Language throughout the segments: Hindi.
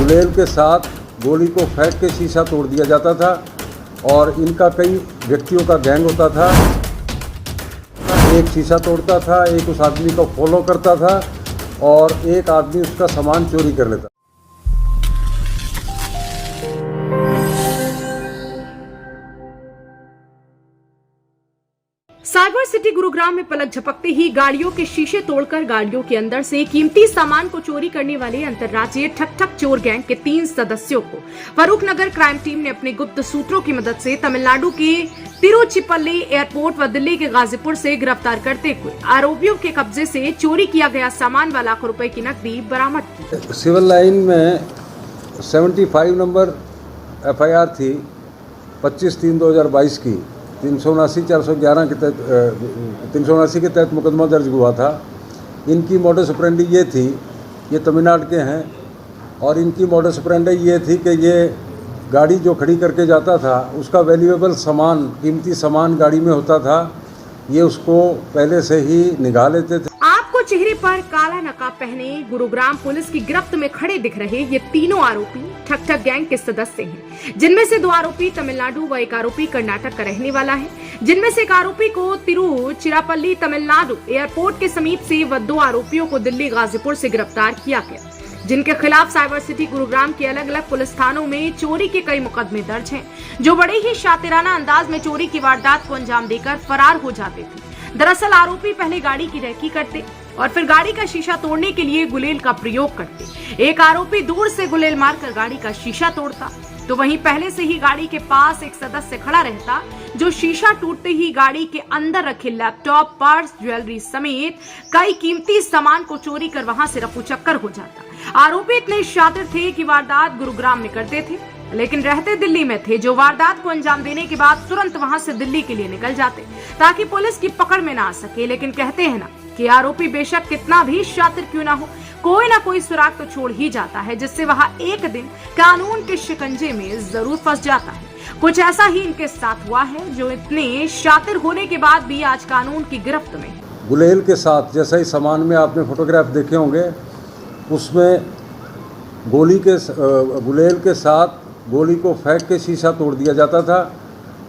गुलेल के साथ गोली को फेंक के शीशा तोड़ दिया जाता था और इनका कई व्यक्तियों का गैंग होता था। एक शीशा तोड़ता था, एक उस आदमी को फॉलो करता था और एक आदमी उसका सामान चोरी कर लेता। साइबर सिटी गुरुग्राम में पलक झपकते ही गाड़ियों के शीशे तोड़कर गाड़ियों के अंदर से कीमती सामान को चोरी करने वाले अंतर्राज्यीय ठक ठक चोर गैंग के 3 सदस्यों को फरूखनगर क्राइम टीम ने अपने गुप्त सूत्रों की मदद से तमिलनाडु के तिरुचिपल्ली एयरपोर्ट व दिल्ली के गाजीपुर से गिरफ्तार करते हुए आरोपियों के कब्जे से चोरी किया गया सामान व लाखों रुपए की नकदी बरामद की। सिविल लाइन में 75 नंबर FIR थी 25/3/2022 की 379/411 के तहत 379 के तहत मुकदमा दर्ज हुआ था। इनकी मॉडस ऑपरेंडी ये थी, ये तमिलनाडु के हैं और इनकी मॉडस ऑपरेंडी ये थी कि ये गाड़ी जो खड़ी करके जाता था उसका वैल्यूएबल सामान, कीमती सामान गाड़ी में होता था, ये उसको पहले से ही निगाह लेते थे। आपको चेहरे पर काला नकाब पहने गुरुग्राम पुलिस की गिरफ्त में खड़े दिख रहे ये तीनों आरोपी ठक ठक गैंग के सदस्य हैं, जिनमें से 2 आरोपी तमिलनाडु व एक आरोपी कर्नाटक का रहने वाला है, जिनमें से एक आरोपी को तिरुचिरापल्ली तमिलनाडु एयरपोर्ट के समीप से व 2 आरोपियों को दिल्ली गाजीपुर से गिरफ्तार किया गया, जिनके खिलाफ साइबर सिटी गुरुग्राम के अलग अलग पुलिस थानों में चोरी के कई मुकदमे दर्ज हैं, जो बड़े ही शातिराना अंदाज में चोरी की वारदात को अंजाम देकर फरार हो जाते थे। दरअसल आरोपी पहले गाड़ी की रेकी करते और फिर गाड़ी का शीशा तोड़ने के लिए गुलेल का प्रयोग करते। एक आरोपी दूर से गुलेल मारकर गाड़ी का शीशा तोड़ता, तो वहीं पहले से ही गाड़ी के पास एक सदस्य खड़ा रहता, जो शीशा टूटते ही गाड़ी के अंदर रखे लैपटॉप, पर्स, ज्वेलरी समेत कई कीमती सामान को चोरी कर वहां से रफू चक्कर हो जाता। आरोपी इतने शातिर थे कि वारदात गुरुग्राम में करते थे, लेकिन रहते दिल्ली में थे, जो वारदात को अंजाम देने के बाद तुरंत वहां से दिल्ली के लिए निकल जाते ताकि पुलिस की पकड़ में ना आ सके। लेकिन कहते हैं ना कि आरोपी बेशक कितना भी शातिर क्यों ना हो, कोई ना कोई सुराग तो छोड़ ही जाता है, जिससे वह एक दिन कानून के शिकंजे में जरूर फंस जाता है। कुछ ऐसा ही इनके साथ हुआ है, जो इतने शातिर होने के बाद भी आज कानून की गिरफ्त में। गुलेल के साथ जैसा ही सामान में आपने फोटोग्राफ देखे होंगे, उसमें गुलेल के साथ गोली को फेंक के शीशा तोड़ दिया जाता था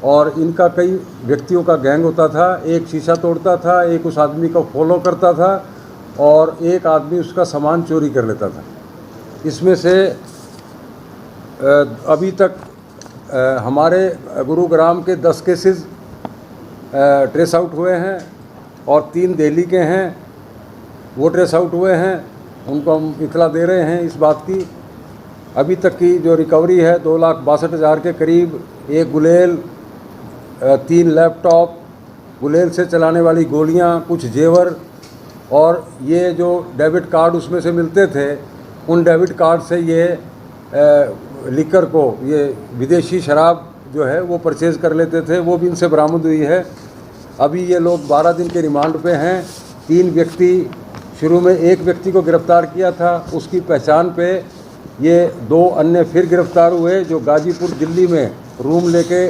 और इनका कई व्यक्तियों का गैंग होता था। एक शीशा तोड़ता था, एक उस आदमी को फॉलो करता था और एक आदमी उसका सामान चोरी कर लेता था। इसमें से अभी तक हमारे गुरुग्राम के 10 केसेस ट्रेस आउट हुए हैं और 3 दिल्ली के हैं, वो ट्रेस आउट हुए हैं। उनको हम इतला दे रहे हैं इस बात की। अभी तक की जो रिकवरी है 2,62,000 के करीब, एक गुलेल, 3 लैपटॉप, गुलेल से चलाने वाली गोलियां, कुछ जेवर और ये जो डेबिट कार्ड उसमें से मिलते थे, उन डेबिट कार्ड से ये लिकर को, ये विदेशी शराब जो है वो परचेज़ कर लेते थे, वो भी इनसे बरामद हुई है। अभी ये लोग 12 दिन के रिमांड पे हैं। 3 व्यक्ति, शुरू में एक व्यक्ति को गिरफ्तार किया था, उसकी पहचान पे ये 2 अन्य फिर गिरफ्तार हुए, जो गाजीपुर दिल्ली में रूम लेके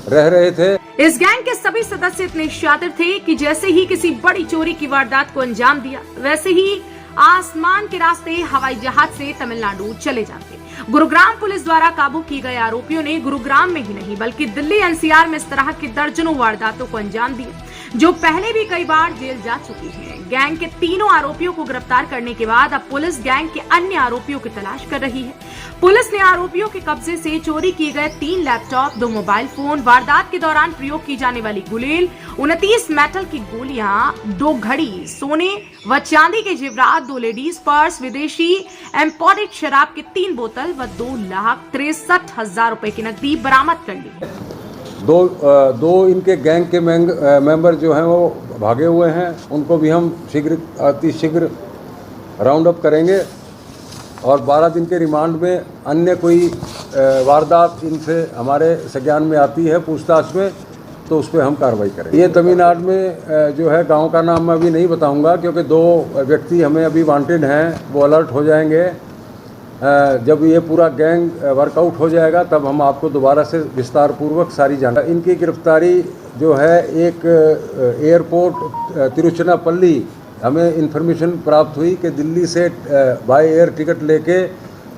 रह रहे थे। इस गैंग के सभी सदस्य इतने शातिर थे कि जैसे ही किसी बड़ी चोरी की वारदात को अंजाम दिया, वैसे ही आसमान के रास्ते हवाई जहाज से तमिलनाडु चले जाते। गुरुग्राम पुलिस द्वारा काबू किए गए आरोपियों ने गुरुग्राम में ही नहीं बल्कि दिल्ली NCR में इस तरह की दर्जनों वारदातों को अंजाम दिए, जो पहले भी कई बार जेल जा चुकी हैं। गैंग के तीनों आरोपियों को गिरफ्तार करने के बाद अब पुलिस गैंग के अन्य आरोपियों की तलाश कर रही है। पुलिस ने आरोपियों के कब्जे से चोरी किए गए 3 लैपटॉप, 2 मोबाइल फोन, वारदात के दौरान प्रयोग की जाने वाली गुलेल, 29 मेटल की गोलियां, 2 घड़ी, सोने व चांदी के जेवरात, 2 लेडीज पर्स, विदेशी इंपोर्टेड शराब की 3 बोतल व 2,63,000 रुपए की नकदी बरामद कर ली है। दो इनके गैंग के मेंबर जो हैं वो भागे हुए हैं, उनको भी हम अतिशीघ्र राउंड अप करेंगे और 12 दिन के रिमांड में अन्य कोई वारदात इनसे हमारे संज्ञान में आती है पूछताछ में, तो उस पर हम कार्रवाई करेंगे। ये तमिलनाडु में जो है, गांव का नाम मैं अभी नहीं बताऊंगा क्योंकि 2 व्यक्ति हमें अभी वांटेड हैं, वो अलर्ट हो जाएंगे। जब ये पूरा गैंग वर्कआउट हो जाएगा तब हम आपको दोबारा से विस्तार पूर्वक सारी जानकारी। इनकी गिरफ्तारी जो है, एक एयरपोर्ट तिरुचिरापल्ली हमें इन्फॉर्मेशन प्राप्त हुई कि दिल्ली से बाय एयर टिकट लेके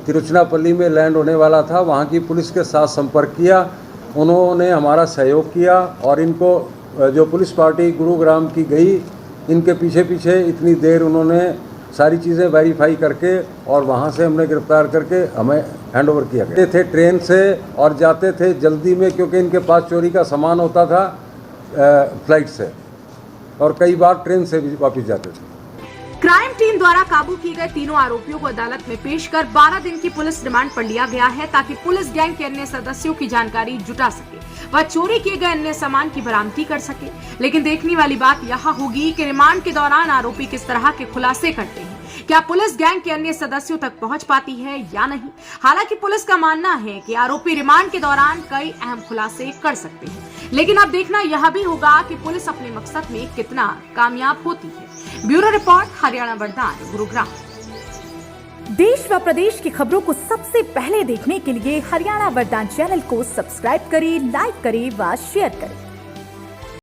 तिरुचनापल्ली में लैंड होने वाला था। वहाँ की पुलिस के साथ संपर्क किया, उन्होंने हमारा सहयोग किया और इनको जो पुलिस पार्टी गुरुग्राम की गई, इनके पीछे पीछे इतनी देर उन्होंने सारी चीज़ें वेरीफाई करके और वहाँ से हमने गिरफ्तार करके हमें हैंड ओवर किया गया। थे ट्रेन से और जाते थे जल्दी में, क्योंकि इनके पास चोरी का सामान होता था फ्लाइट से, और कई बार ट्रेन से भी वापस जाते थे। क्राइम टीम द्वारा काबू किए गए तीनों आरोपियों को अदालत में पेश कर 12 दिन की पुलिस रिमांड पर लिया गया है, ताकि पुलिस गैंग के अन्य सदस्यों की जानकारी जुटा सके व चोरी किए गए अन्य सामान की बरामदगी कर सके। लेकिन देखने वाली बात यह होगी कि रिमांड के दौरान आरोपी किस तरह के खुलासे करते हैं। क्या पुलिस गैंग के अन्य सदस्यों तक पहुंच पाती है या नहीं। हालांकि पुलिस का मानना है कि आरोपी रिमांड के दौरान कई अहम खुलासे कर सकते हैं, लेकिन अब देखना यह भी होगा कि पुलिस अपने मकसद में कितना कामयाब होती है। ब्यूरो रिपोर्ट, हरियाणा वरदान, गुरुग्राम। देश व प्रदेश की खबरों को सबसे पहले देखने के लिए हरियाणा वरदान चैनल को सब्सक्राइब करें, लाइक करें व शेयर करें।